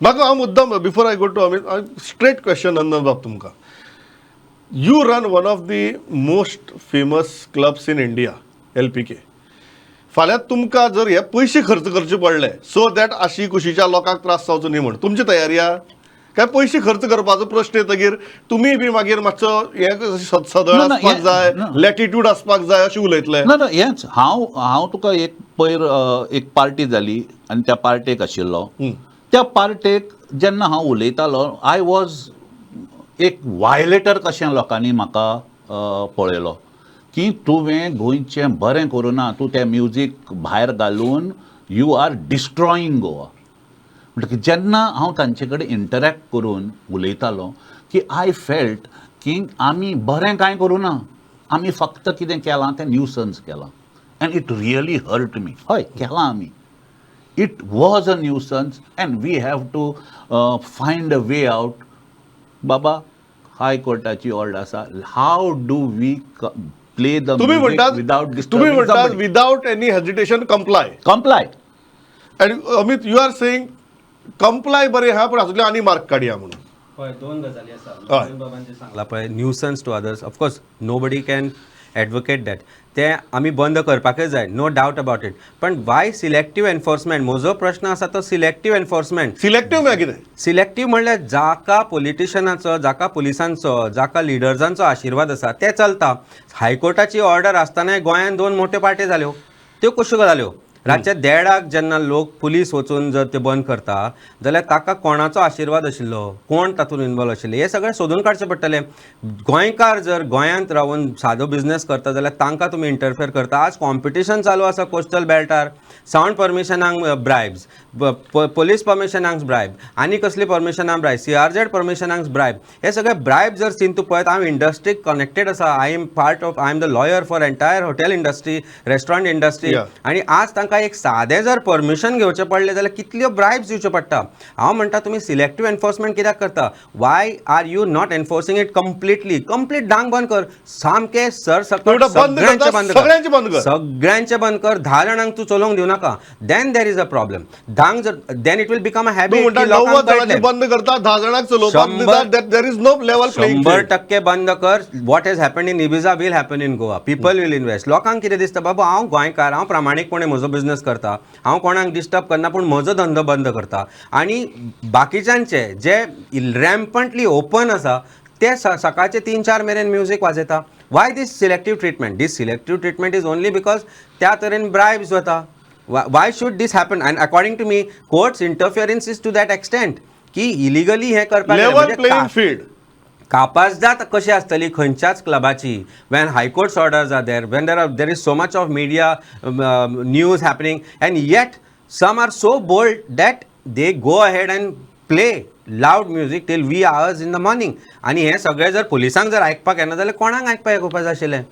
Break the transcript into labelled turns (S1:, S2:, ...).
S1: म्हाका हांव मुद्दम before I go to Amit straight question बाब तुमकां. You run one of the most famous clubs in India LPK. फाल्यां तुमकां जर हे पयशे खर्च करचे पडले सो दॅट आशी कुशीच्या लोकांक त्रास जावचो न्ही म्हण तुमची तयारी आहा काय पयशे खर्च करपाचो प्रश्न येतकीर तुमी बी मागीर मातसो हे सदळ आसपाक जाय लॅटिट्यूड आसपाक जाय अशें उलयतले.
S2: ना हेंच हांव तुका एक पयर एक पार्टी जाली आनी त्या पार्टेक आशिल्लो. त्या पार्टेक जेन्ना हांव उलयतालो आय वॉज एक वायलेटर कशें लोकांनी म्हाका पळयलो की तुवें गोंयचें बरें करुना, तूं तें म्युजीक भायर घालून यू आर डिस्ट्रॉयींग गोवा. म्हणटकीर जेन्ना हांव तांचे कडेन इंटरॅक्ट करून उलयतालो की आय फेल्ट की आमी बरें कांय करुना, आमी फक्त कितें केलां तें न्यूसन्स केलां. And it really hurt me. हय केलां आमी. It was a nuisance and we have to find a way out. बाबा हाय कोर्टाची ऑर्डर आसा, how do we play the music without disturbing somebody.
S1: Without any hesitation comply. And Amit you are saying comply बरें आहा पण हातूंतल्यान आनी mark काडया म्हणून.
S3: हय दोन गजाली आसा. बाबांचे सांगला पळय nuisance to others of course nobody can advocate that. ते आमी बंद करपाकच जाय, नो डावट अबाउट इट. पण वाय सिलेक्टीव एनफोर्समेंट? म्हजो प्रश्न आसा तो सिलेक्टीव एनफोर्समेंट.
S1: सिलेक्टीव म्हळ्यार कितें?
S3: सिलेक्टीव म्हणल्यार जाका पॉलिटिशनाचो, जाका पुलिसांचो, जाका लिडर्सांचो आशिर्वाद आसा ते चलता. हायकोर्टाची ऑर्डर आसतनाय गोंयांत 2 मोठ्यो पार्टी जाल्यो. त्यो कश्यो जाल्यो? रातच्या 1:30 जेन्ना लोक पुलीस वचून जर ते बंद करता जाल्यार ताका कोणाचो आशिर्वाद आशिल्लो, कोण तातूंत इन्वॉल्व आशिल्ले, हे सगळें सोदून काडचें पडटलें. गोंयकार जर गोंयांत रावन सादो बिझनेस करता जाल्यार तांकां तुमी इंटरफेर करता. आज कॉम्पिटिशन चालू आसा कोस्टल बेल्टार. सावंड परमिशनाक ब्रायब्स, पुलीस परमिशनाक ब्रायब, आनी कसली परमिशनाक ब्रायब, CRZ परमिशनाक ब्रायब. हे सगळे ब्रायब जर सीन तूं पळयत, हांव इंडस्ट्रीक कनेक्टेड आसा. I am the lawyer for entire hotel industry, restaurant industry. आनी आज तांकां एक सादें जर परमिशन घेवचें पडलें जाल्यार कितल्यो ब्रायब्स दिवच्यो पडटा. हांव म्हणटा तुमी सिलेक्टीव एनफोर्समेंट कित्याक करता? Why are you not enforcing it completely? Complete डांग बंद कर, सामकें सरसकट सगळ्यांचे बंद कर. 10 जाणांक तूं चलोवंक दिवं नाका. Then there is a problem. डांग जर then it will become a habit.
S1: बंद करता 10 जाणांक चलोवपाक there is no level playing field.
S3: 100% बंद कर. What has happened in Ibiza will happen in Goa. People will invest. लोकांक कितें दिसता, बाबा हांव गोंयकार, हांव प्रामाणीकपणे म्हजो बिझनेस करता, हांव कोणाक डिस्टर्ब करना, पूण म्हजो धंदो बंद करता. आनी बाकीच्यांचे जे रॅम्पंटली ओपन आसा ते सकाळचे 3-4 मेरेन म्युजीक वाजयता. Why this selective treatment? This selective treatment is only because त्या तरेन ब्रायब्स वता. Why should this happen? And according to me courts interference is to that extent की इलिगली हे करपाक
S1: लेवल प्लेइंग फील्ड.
S3: कापासदात कशी आसतली खंयच्याच क्लबाची when high court's orders are there, when there is so much of media news happening, and yet some are so bold that they go ahead and play loud music till wee hours in the morning. आनी हे सगळें जर पुलिसांक जर आयकपाक येना जाल्यार कोणाक आयकपाक येवपाक जाय आशिल्लें?